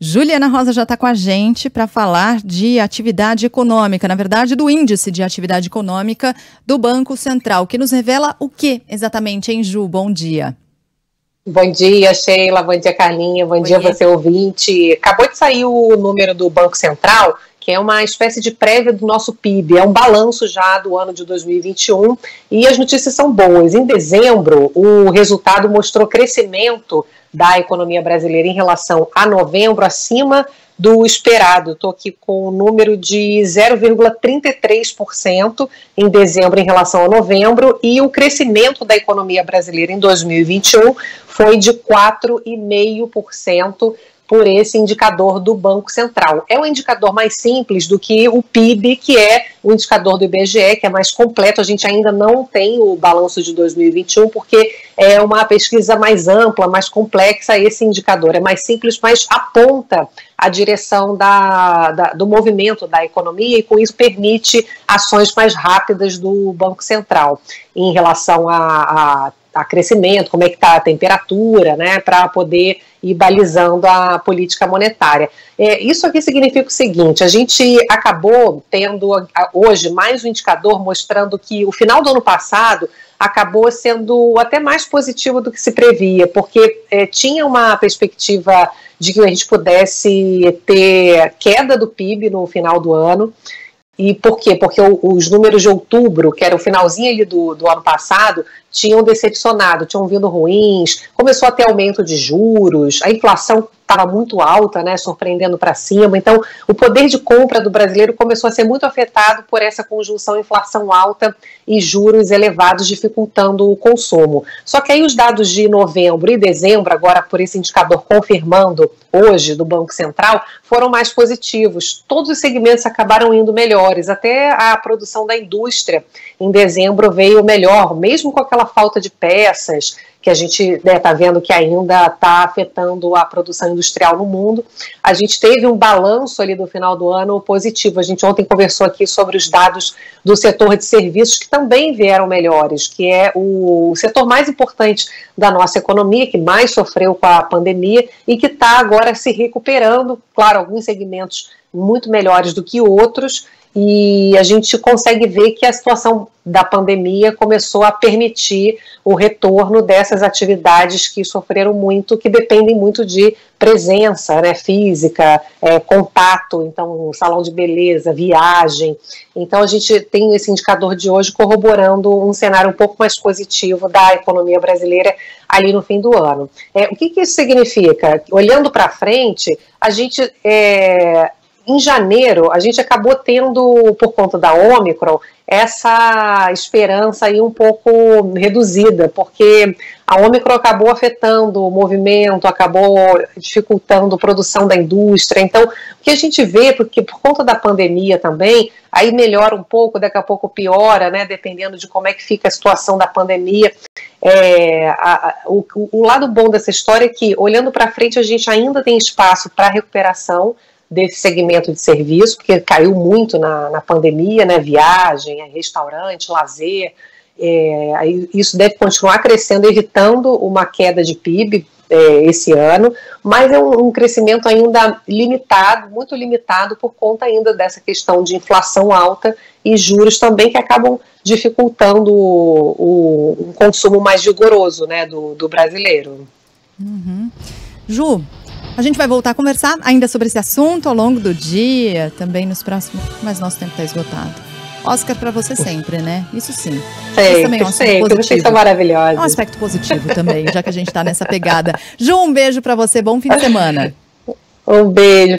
Juliana Rosa já está com a gente para falar de atividade econômica, na verdade do índice de atividade econômica do Banco Central, que nos revela o que exatamente, hein, Ju? Bom dia. Bom dia, Sheila, bom dia, Carlinha, bom dia você ouvinte. Acabou de sair o número do Banco Central, que é uma espécie de prévia do nosso PIB, é um balanço já do ano de 2021 e as notícias são boas. Em dezembro, o resultado mostrou crescimento da economia brasileira em relação a novembro, acima do esperado. Estou aqui com o número de 0,33% em dezembro em relação a novembro, e o crescimento da economia brasileira em 2021 foi de 4,5% por esse indicador do Banco Central. É um indicador mais simples do que o PIB, que é o indicador do IBGE, que é mais completo. A gente ainda não tem o balanço de 2021, porque é uma pesquisa mais ampla, mais complexa. Esse indicador é mais simples, mas aponta a direção do movimento da economia, e com isso permite ações mais rápidas do Banco Central em relação a crescimento, como é que está a temperatura, né, para poder ir balizando a política monetária. Isso aqui significa o seguinte: a gente acabou tendo hoje mais um indicador mostrando que o final do ano passado acabou sendo até mais positivo do que se previa, porque tinha uma perspectiva de que a gente pudesse ter queda do PIB no final do ano. E por quê? Porque os números de outubro, que era o finalzinho ali do ano passado, tinham decepcionado, tinham vindo ruins, começou a ter aumento de juros, a inflação estava muito alta, né, surpreendendo para cima. Então, o poder de compra do brasileiro começou a ser muito afetado por essa conjunção inflação alta e juros elevados, dificultando o consumo. Só que aí os dados de novembro e dezembro, agora por esse indicador confirmando hoje do Banco Central, foram mais positivos. Todos os segmentos acabaram indo melhores, até a produção da indústria em dezembro veio melhor, mesmo com aquela falta de peças que a gente está vendo que ainda está afetando a produção industrial no mundo. A gente teve um balanço ali do final do ano positivo. A gente ontem conversou aqui sobre os dados do setor de serviços, que também vieram melhores, que é o setor mais importante da nossa economia, que mais sofreu com a pandemia e que está agora se recuperando. Claro, alguns segmentos muito melhores do que outros, e a gente consegue ver que a situação da pandemia começou a permitir o retorno dessas atividades que sofreram muito, que dependem muito de presença, né, física, contato, então salão de beleza, viagem. Então a gente tem esse indicador de hoje corroborando um cenário um pouco mais positivo da economia brasileira ali no fim do ano. O que isso significa? Olhando para frente, a gente... Em janeiro, a gente acabou tendo, por conta da Ômicron, essa esperança aí um pouco reduzida, porque a Ômicron acabou afetando o movimento, acabou dificultando a produção da indústria. Então, o que a gente vê, porque por conta da pandemia também, aí melhora um pouco, daqui a pouco piora, né, dependendo de como é que fica a situação da pandemia. O lado bom dessa história é que, olhando para frente, a gente ainda tem espaço para recuperação desse segmento de serviço, porque caiu muito na pandemia, né, viagem, restaurante, lazer, isso deve continuar crescendo, evitando uma queda de PIB esse ano, mas é um crescimento ainda limitado, muito limitado, por conta ainda dessa questão de inflação alta e juros também, que acabam dificultando um consumo mais vigoroso, né, do brasileiro. Uhum. Ju, a gente vai voltar a conversar ainda sobre esse assunto ao longo do dia, também nos próximos... Mas nosso tempo está esgotado. Oscar para você sempre, né? Isso sim. Esse também é um aspecto positivo. Vocês são maravilhosos. É um aspecto positivo também, já que a gente está nessa pegada. Ju, um beijo para você, bom fim de semana. Um beijo.